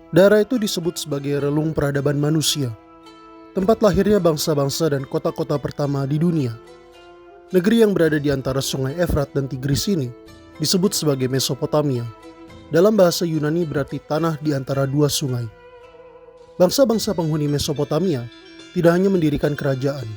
Daerah itu disebut sebagai relung peradaban manusia, tempat lahirnya bangsa-bangsa dan kota-kota pertama di dunia. Negeri yang berada di antara sungai Efrat dan Tigris ini disebut sebagai Mesopotamia. Dalam bahasa Yunani berarti tanah di antara dua sungai. Bangsa-bangsa penghuni Mesopotamia tidak hanya mendirikan kerajaan.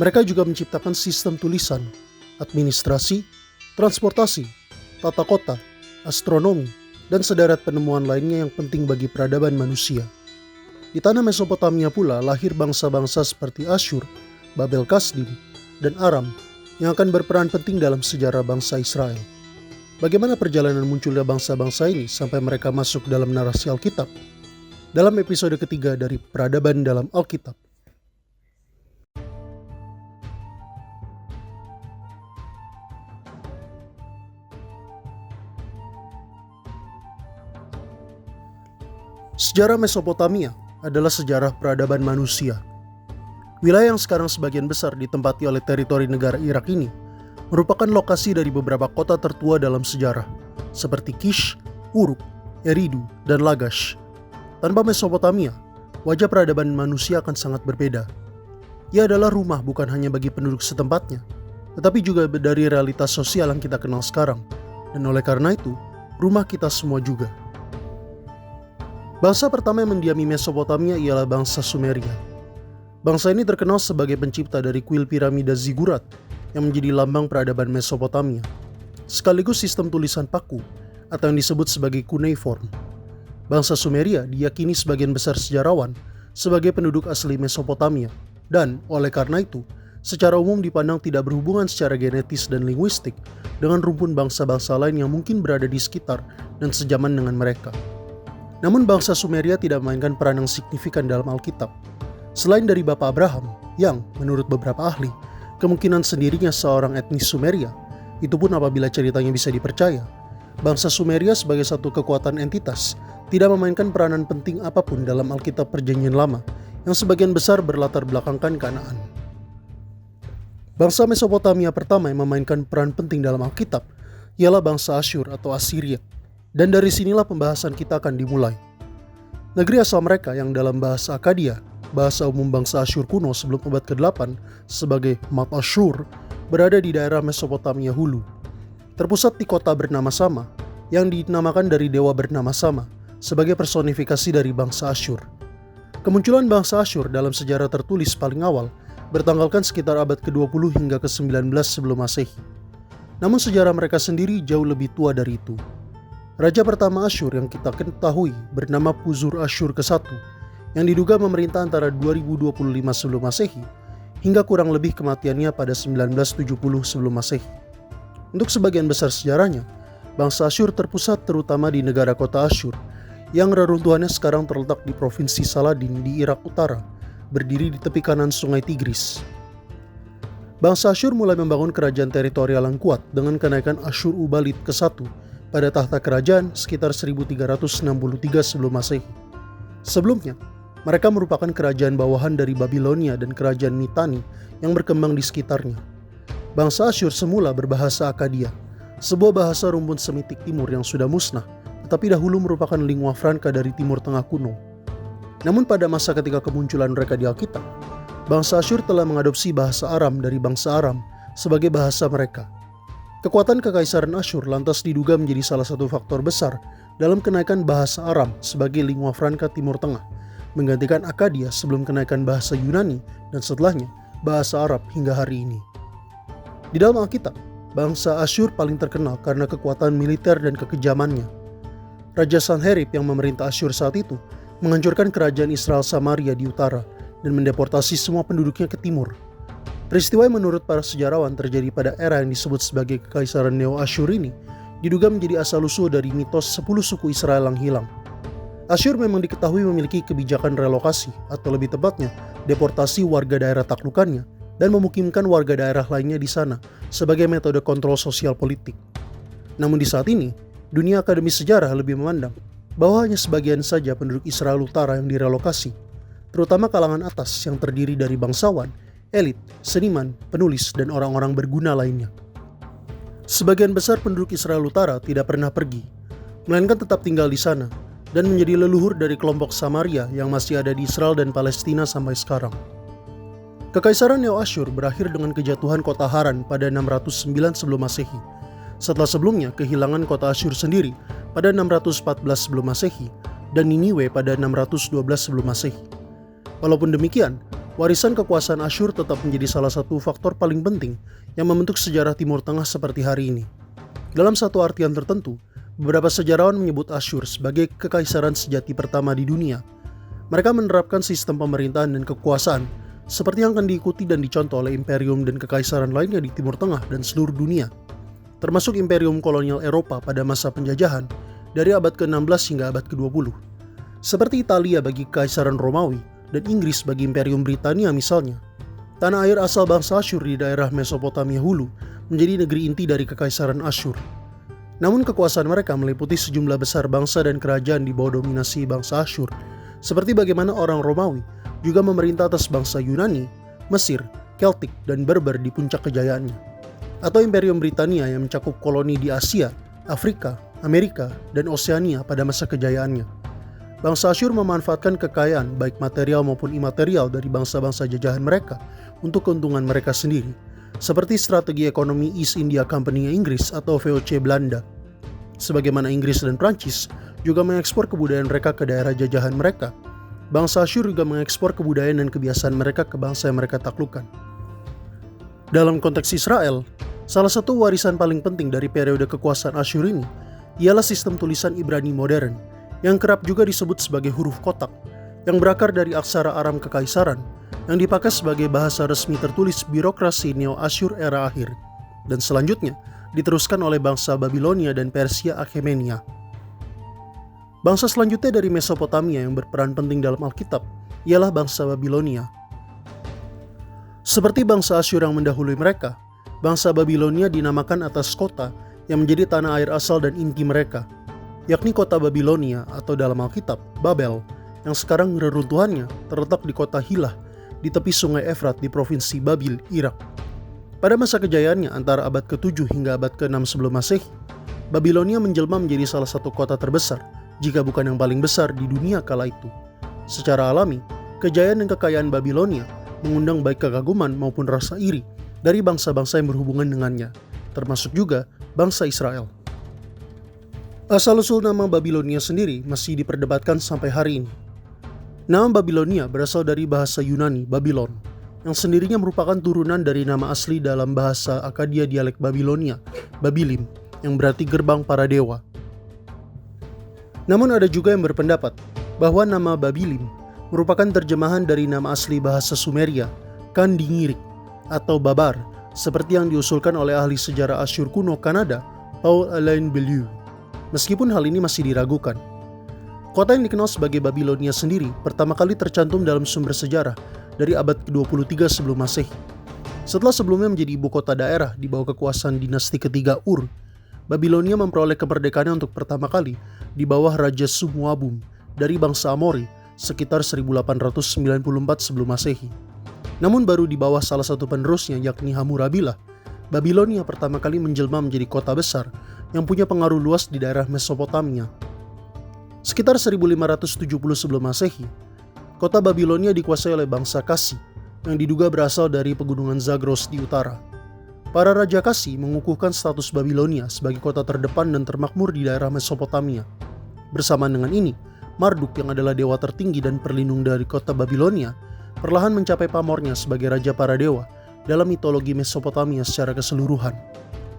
Mereka juga menciptakan sistem tulisan, administrasi, transportasi, tata kota, astronomi, dan sederet penemuan lainnya yang penting bagi peradaban manusia. Di tanah Mesopotamia pula lahir bangsa-bangsa seperti Asyur, Babel Kasdim, dan Aram yang akan berperan penting dalam sejarah bangsa Israel. Bagaimana perjalanan munculnya bangsa-bangsa ini sampai mereka masuk dalam narasi Alkitab? Dalam episode ketiga dari Peradaban dalam Alkitab. Sejarah Mesopotamia adalah sejarah peradaban manusia. Wilayah yang sekarang sebagian besar ditempati oleh teritori negara Irak ini merupakan lokasi dari beberapa kota tertua dalam sejarah, seperti Kish, Uruk, Eridu, dan Lagash. Tanpa Mesopotamia, wajah peradaban manusia akan sangat berbeda. Ia adalah rumah bukan hanya bagi penduduk setempatnya, tetapi juga dari realitas sosial yang kita kenal sekarang, dan oleh karena itu, rumah kita semua juga. Bangsa pertama yang mendiami Mesopotamia ialah bangsa Sumeria. Bangsa ini terkenal sebagai pencipta dari kuil piramida zigurat yang menjadi lambang peradaban Mesopotamia, sekaligus sistem tulisan paku atau yang disebut sebagai cuneiform. Bangsa Sumeria diyakini sebagian besar sejarawan sebagai penduduk asli Mesopotamia dan oleh karena itu secara umum dipandang tidak berhubungan secara genetis dan linguistik dengan rumpun bangsa-bangsa lain yang mungkin berada di sekitar dan sejaman dengan mereka. Namun bangsa Sumeria tidak memainkan peran yang signifikan dalam Alkitab. Selain dari Bapak Abraham yang menurut beberapa ahli kemungkinan sendirinya seorang etnis Sumeria, itu pun apabila ceritanya bisa dipercaya. Bangsa Sumeria sebagai satu kekuatan entitas tidak memainkan peranan penting apapun dalam Alkitab Perjanjian Lama yang sebagian besar berlatar belakangkan Kanaan. Bangsa Mesopotamia pertama yang memainkan peran penting dalam Alkitab ialah bangsa Asyur atau Assyria, dan dari sinilah pembahasan kita akan dimulai. Negeri asal mereka yang dalam bahasa Akkadia, bahasa umum bangsa Asyur kuno sebelum abad ke-8 sebagai Mat Asyur, berada di daerah Mesopotamia Hulu. Terpusat di kota bernama sama, yang dinamakan dari dewa bernama sama, sebagai personifikasi dari bangsa Asyur. Kemunculan bangsa Asyur dalam sejarah tertulis paling awal bertanggalkan sekitar abad ke-20 hingga ke-19 sebelum Masehi. Namun sejarah mereka sendiri jauh lebih tua dari itu. Raja pertama Asyur yang kita ketahui bernama Puzur Asyur ke-1, yang diduga memerintah antara 2025 sebelum Masehi hingga kurang lebih kematiannya pada 1970 sebelum Masehi. Untuk sebagian besar sejarahnya, bangsa Asyur terpusat terutama di negara kota Asyur yang reruntuhannya sekarang terletak di provinsi Saladin di Irak Utara, berdiri di tepi kanan sungai Tigris. Bangsa Asyur mulai membangun kerajaan teritorial yang kuat dengan kenaikan Asyur Ubalid ke-1 pada tahta kerajaan sekitar 1363 sebelum Masehi. Sebelumnya, mereka merupakan kerajaan bawahan dari Babilonia dan kerajaan Mitanni yang berkembang di sekitarnya. Bangsa Asyur semula berbahasa Akkadia, sebuah bahasa rumpun Semitik Timur yang sudah musnah, tetapi dahulu merupakan lingua franca dari Timur Tengah kuno. Namun pada masa ketika kemunculan mereka di Alkitab, bangsa Asyur telah mengadopsi bahasa Aram dari bangsa Aram sebagai bahasa mereka. Kekuatan kekaisaran Asyur lantas diduga menjadi salah satu faktor besar dalam kenaikan bahasa Aram sebagai lingua franca Timur Tengah, menggantikan Akkadia sebelum kenaikan bahasa Yunani dan setelahnya bahasa Arab hingga hari ini. Di dalam Alkitab, bangsa Asyur paling terkenal karena kekuatan militer dan kekejamannya. Raja Sanherib yang memerintah Asyur saat itu menghancurkan kerajaan Israel Samaria di utara dan mendeportasi semua penduduknya ke timur. Peristiwa yang menurut para sejarawan terjadi pada era yang disebut sebagai Kekaisaran Neo-Asyur ini diduga menjadi asal-usul dari mitos 10 suku Israel yang hilang. Asyur memang diketahui memiliki kebijakan relokasi atau lebih tepatnya deportasi warga daerah taklukannya dan memukimkan warga daerah lainnya di sana sebagai metode kontrol sosial politik. Namun di saat ini, dunia akademi sejarah lebih memandang bahwa hanya sebagian saja penduduk Israel Utara yang direlokasi, terutama kalangan atas yang terdiri dari bangsawan, elit, seniman, penulis, dan orang-orang berguna lainnya. Sebagian besar penduduk Israel Utara tidak pernah pergi, melainkan tetap tinggal di sana dan menjadi leluhur dari kelompok Samaria yang masih ada di Israel dan Palestina sampai sekarang. Kekaisaran Neo-Asyur berakhir dengan kejatuhan kota Haran pada 609 sebelum Masehi. Setelah sebelumnya kehilangan kota Asyur sendiri pada 614 sebelum Masehi dan Niniwe pada 612 sebelum Masehi. Walaupun demikian, warisan kekuasaan Asyur tetap menjadi salah satu faktor paling penting yang membentuk sejarah Timur Tengah seperti hari ini. Dalam satu artian tertentu, beberapa sejarawan menyebut Asyur sebagai kekaisaran sejati pertama di dunia. Mereka menerapkan sistem pemerintahan dan kekuasaan seperti yang akan diikuti dan dicontoh oleh imperium dan kekaisaran lainnya di Timur Tengah dan seluruh dunia, termasuk imperium kolonial Eropa pada masa penjajahan dari abad ke-16 hingga abad ke-20. Seperti Italia bagi Kekaisaran Romawi dan Inggris bagi Imperium Britania misalnya. Tanah air asal bangsa Asyur di daerah Mesopotamia hulu menjadi negeri inti dari Kekaisaran Asyur. Namun kekuasaan mereka meliputi sejumlah besar bangsa dan kerajaan di bawah dominasi bangsa Asyur, seperti bagaimana orang Romawi juga memerintah atas bangsa Yunani, Mesir, Keltik, dan Berber di puncak kejayaannya. Atau Imperium Britania yang mencakup koloni di Asia, Afrika, Amerika, dan Oseania pada masa kejayaannya. Bangsa Asyur memanfaatkan kekayaan baik material maupun imaterial dari bangsa-bangsa jajahan mereka untuk keuntungan mereka sendiri, seperti strategi ekonomi East India Company Inggris atau VOC Belanda. Sebagaimana Inggris dan Prancis juga mengekspor kebudayaan mereka ke daerah jajahan mereka, bangsa Asyur juga mengekspor kebudayaan dan kebiasaan mereka ke bangsa yang mereka taklukkan. Dalam konteks Israel, salah satu warisan paling penting dari periode kekuasaan Asyur ini ialah sistem tulisan Ibrani modern, yang kerap juga disebut sebagai huruf kotak, yang berakar dari aksara Aram Kekaisaran, yang dipakai sebagai bahasa resmi tertulis birokrasi Neo-Asyur era akhir, dan selanjutnya diteruskan oleh bangsa Babilonia dan Persia Akhemenia. Bangsa selanjutnya dari Mesopotamia yang berperan penting dalam Alkitab ialah bangsa Babilonia. Seperti bangsa Asyur yang mendahului mereka, bangsa Babilonia dinamakan atas kota yang menjadi tanah air asal dan inti mereka, yakni kota Babilonia atau dalam Alkitab, Babel, yang sekarang reruntuhannya terletak di kota Hilah di tepi sungai Efrat di provinsi Babil, Irak. Pada masa kejayaannya antara abad ke-7 hingga abad ke-6 sebelum Masehi, Babilonia menjelma menjadi salah satu kota terbesar, jika bukan yang paling besar di dunia kala itu. Secara alami, kejayaan dan kekayaan Babilonia mengundang baik kekaguman maupun rasa iri dari bangsa-bangsa yang berhubungan dengannya, termasuk juga bangsa Israel. Asal-usul nama Babilonia sendiri masih diperdebatkan sampai hari ini. Nama Babilonia berasal dari bahasa Yunani, Babylon, yang sendirinya merupakan turunan dari nama asli dalam bahasa Akadia dialek Babilonia, Babilim, yang berarti gerbang para dewa. Namun ada juga yang berpendapat bahwa nama Babilim merupakan terjemahan dari nama asli bahasa Sumeria, Kandingirik, atau Babar, seperti yang diusulkan oleh ahli sejarah Asyur kuno Kanada, Paul-Alain Beaulieu. Meskipun hal ini masih diragukan. Kota yang dikenal sebagai Babilonia sendiri pertama kali tercantum dalam sumber sejarah dari abad ke-23 sebelum Masehi. Setelah sebelumnya menjadi ibu kota daerah di bawah kekuasaan dinasti ketiga Ur, Babilonia memperoleh kemerdekaannya untuk pertama kali di bawah Raja Sumuabum dari bangsa Amori sekitar 1894 sebelum Masehi. Namun baru di bawah salah satu penerusnya yakni Hammurabilah, Babilonia pertama kali menjelma menjadi kota besar yang punya pengaruh luas di daerah Mesopotamia. Sekitar 1570 sebelum Masehi, kota Babilonia dikuasai oleh bangsa Kasi yang diduga berasal dari pegunungan Zagros di utara. Para raja Kasi mengukuhkan status Babilonia sebagai kota terdepan dan termakmur di daerah Mesopotamia. Bersamaan dengan ini, Marduk yang adalah dewa tertinggi dan perlindung dari kota Babilonia perlahan mencapai pamornya sebagai raja para dewa dalam mitologi Mesopotamia secara keseluruhan.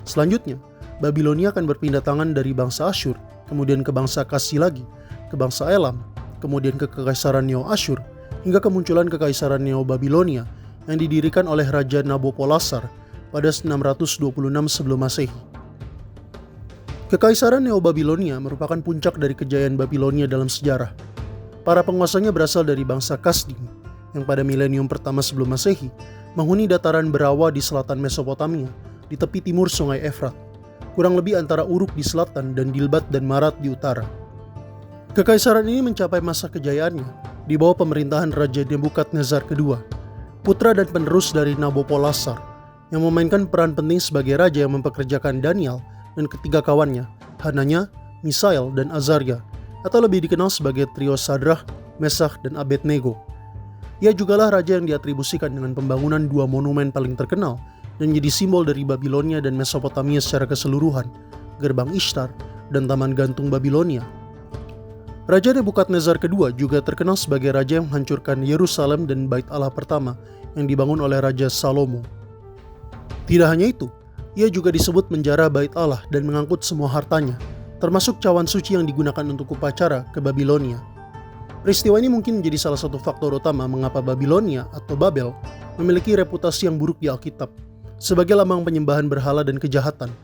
Selanjutnya, Babilonia akan berpindah tangan dari bangsa Asyur, kemudian ke bangsa Kasi lagi, ke bangsa Elam, kemudian ke Kekaisaran Neo-Asyur, hingga kemunculan Kekaisaran Neo-Babilonia yang didirikan oleh Raja Nabopolassar pada 626 sebelum Masehi. Kekaisaran Neo-Babilonia merupakan puncak dari kejayaan Babilonia dalam sejarah. Para penguasanya berasal dari bangsa Kasdim, yang pada milenium pertama sebelum Masehi menghuni dataran Berawa di selatan Mesopotamia, di tepi timur sungai Efrat, kurang lebih antara Uruk di selatan dan Dilbat dan Marat di utara. Kekaisaran ini mencapai masa kejayaannya di bawah pemerintahan Raja Nebukadnezar II, putra dan penerus dari Nabopolassar, yang memainkan peran penting sebagai raja yang mempekerjakan Daniel dan ketiga kawannya, Hananya, Misael, dan Azaria, atau lebih dikenal sebagai trio Sadrach, Meshach, dan Abednego. Ia jugalah raja yang diatribusikan dengan pembangunan dua monumen paling terkenal dan menjadi simbol dari Babilonia dan Mesopotamia secara keseluruhan, Gerbang Ishtar dan Taman Gantung Babilonia. Raja Nebukadnezar kedua juga terkenal sebagai raja yang menghancurkan Yerusalem dan Bait Allah pertama yang dibangun oleh Raja Salomo. Tidak hanya itu, ia juga disebut menjara Bait Allah dan mengangkut semua hartanya, termasuk cawan suci yang digunakan untuk upacara ke Babilonia. Peristiwa ini mungkin menjadi salah satu faktor utama mengapa Babilonia atau Babel memiliki reputasi yang buruk di Alkitab sebagai lambang penyembahan berhala dan kejahatan.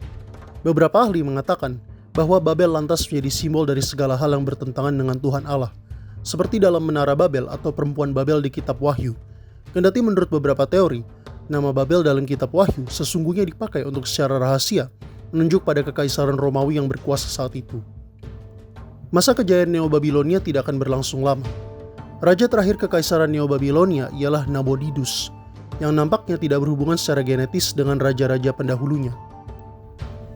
Beberapa ahli mengatakan bahwa Babel lantas menjadi simbol dari segala hal yang bertentangan dengan Tuhan Allah, seperti dalam Menara Babel atau Perempuan Babel di Kitab Wahyu. Kendati menurut beberapa teori, nama Babel dalam Kitab Wahyu sesungguhnya dipakai untuk secara rahasia menunjuk pada kekaisaran Romawi yang berkuasa saat itu. Masa kejayaan Neo-Babilonia tidak akan berlangsung lama. Raja terakhir kekaisaran Neo-Babilonia ialah Nabonidus, yang nampaknya tidak berhubungan secara genetis dengan raja-raja pendahulunya.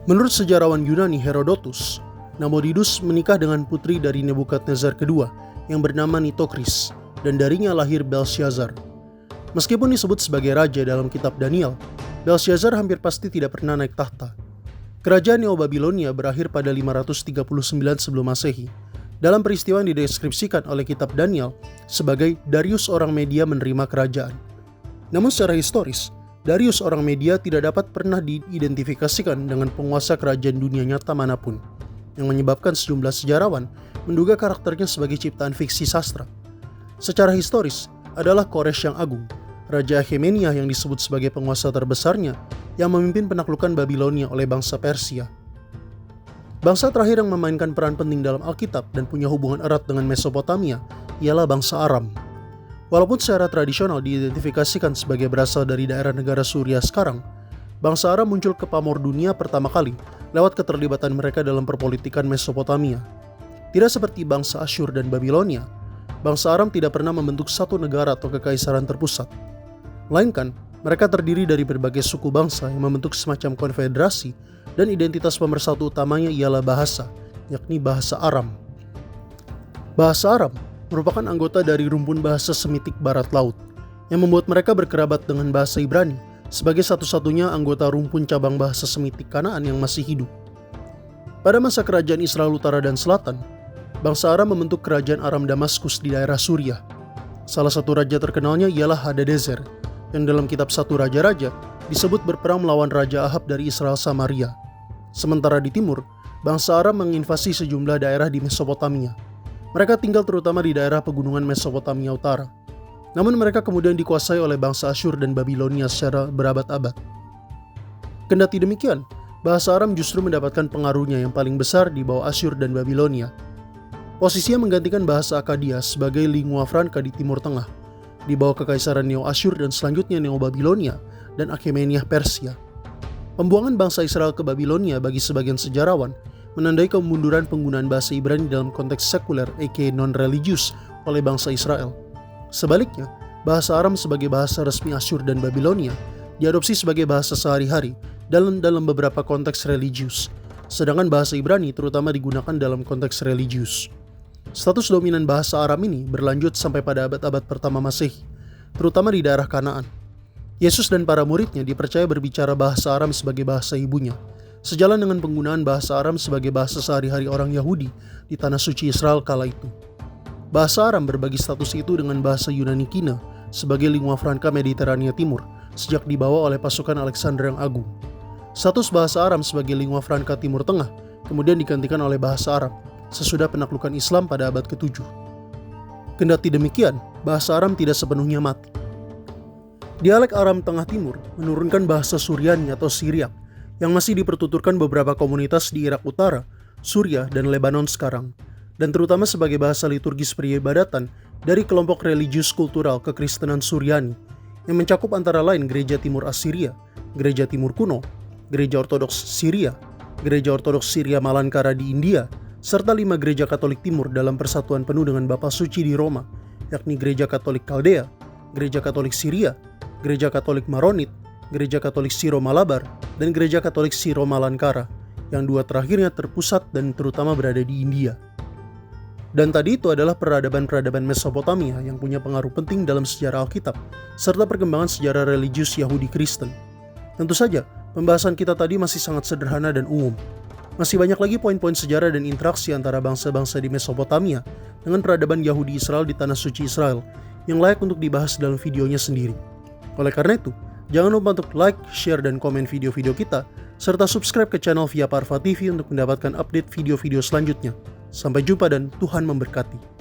Menurut sejarawan Yunani Herodotus, Nabonidus menikah dengan putri dari Nebukadnezar kedua yang bernama Nitokris, dan darinya lahir Belshazzar. Meskipun disebut sebagai raja dalam kitab Daniel, Belshazzar hampir pasti tidak pernah naik tahta. Kerajaan Neo-Babilonia berakhir pada 539 sebelum Masehi, dalam peristiwa yang dideskripsikan oleh kitab Daniel sebagai Darius orang Media menerima kerajaan. Namun secara historis, Darius orang Media tidak dapat pernah diidentifikasikan dengan penguasa kerajaan dunia nyata manapun, yang menyebabkan sejumlah sejarawan menduga karakternya sebagai ciptaan fiksi sastra. Secara historis, adalah Koresh yang Agung, Raja Akhemeniah yang disebut sebagai penguasa terbesarnya yang memimpin penaklukan Babilonia oleh bangsa Persia. Bangsa terakhir yang memainkan peran penting dalam Alkitab dan punya hubungan erat dengan Mesopotamia ialah bangsa Aram. Walaupun secara tradisional diidentifikasikan sebagai berasal dari daerah negara Suria sekarang, bangsa Aram muncul ke pamor dunia pertama kali lewat keterlibatan mereka dalam perpolitikan Mesopotamia. Tidak seperti bangsa Asyur dan Babilonia, bangsa Aram tidak pernah membentuk satu negara atau kekaisaran terpusat. Melainkan, mereka terdiri dari berbagai suku bangsa yang membentuk semacam konfederasi dan identitas pemersatu utamanya ialah bahasa, yakni bahasa Aram. Bahasa Aram merupakan anggota dari rumpun bahasa Semitik Barat Laut yang membuat mereka berkerabat dengan bahasa Ibrani sebagai satu-satunya anggota rumpun cabang bahasa Semitik Kanaan yang masih hidup. Pada masa kerajaan Israel Utara dan Selatan, bangsa Aram membentuk kerajaan Aram Damaskus di daerah Suriah. Salah satu raja terkenalnya ialah Hadadezer, yang dalam kitab 1 Raja-Raja disebut berperang melawan Raja Ahab dari Israel Samaria. Sementara di timur, bangsa Aram menginvasi sejumlah daerah di Mesopotamia. Mereka tinggal terutama di daerah pegunungan Mesopotamia Utara. Namun mereka kemudian dikuasai oleh bangsa Asyur dan Babilonia secara berabad-abad. Kendati demikian, bahasa Aram justru mendapatkan pengaruhnya yang paling besar di bawah Asyur dan Babilonia. Posisinya menggantikan bahasa Akkadia sebagai lingua franca di Timur Tengah, di bawah kekaisaran Neo-Asyur dan selanjutnya Neo-Babilonia dan Akhemeniah Persia. Pembuangan bangsa Israel ke Babilonia bagi sebagian sejarawan menandai kemunduran penggunaan bahasa Ibrani dalam konteks sekuler aka non-religius oleh bangsa Israel. Sebaliknya, bahasa Aram sebagai bahasa resmi Asyur dan Babilonia diadopsi sebagai bahasa sehari-hari dalam beberapa konteks religius, sedangkan bahasa Ibrani terutama digunakan dalam konteks religius. Status dominan bahasa Aram ini berlanjut sampai pada abad-abad pertama Masehi, terutama di daerah Kanaan. Yesus dan para muridnya dipercaya berbicara bahasa Aram sebagai bahasa ibunya, sejalan dengan penggunaan bahasa Aram sebagai bahasa sehari-hari orang Yahudi di tanah suci Israel kala itu. Bahasa Aram berbagi status itu dengan bahasa Yunani Kina sebagai lingua franca Mediterania Timur sejak dibawa oleh pasukan Alexander yang Agung. Status bahasa Aram sebagai lingua franca Timur Tengah kemudian digantikan oleh bahasa Arab sesudah penaklukan Islam pada abad ke-7. Kendati demikian, bahasa Aram tidak sepenuhnya mati. Dialek Aram Tengah Timur menurunkan bahasa Suryani atau Syriak yang masih dipertuturkan beberapa komunitas di Irak Utara, Suriah, dan Lebanon sekarang, dan terutama sebagai bahasa liturgis peribadatan dari kelompok religius kultural kekristenan Suryani yang mencakup antara lain Gereja Timur Assyria, Gereja Timur Kuno, Gereja Ortodoks Syria, Gereja Ortodoks Syria Malankara di India, serta 5 gereja Katolik Timur dalam persatuan penuh dengan Bapa Suci di Roma, yakni Gereja Katolik Kaldea, Gereja Katolik Syria, Gereja Katolik Maronit, Gereja Katolik Syro-Malabar, dan Gereja Katolik Syro-Malankara, yang dua terakhirnya terpusat dan terutama berada di India. Dan tadi itu adalah peradaban-peradaban Mesopotamia yang punya pengaruh penting dalam sejarah Alkitab, serta perkembangan sejarah religius Yahudi Kristen. Tentu saja, pembahasan kita tadi masih sangat sederhana dan umum. Masih banyak lagi poin-poin sejarah dan interaksi antara bangsa-bangsa di Mesopotamia dengan peradaban Yahudi Israel di Tanah Suci Israel yang layak untuk dibahas dalam videonya sendiri. Oleh karena itu, jangan lupa untuk like, share, dan komen video-video kita, serta subscribe ke channel Via Parva TV untuk mendapatkan update video-video selanjutnya. Sampai jumpa dan Tuhan memberkati.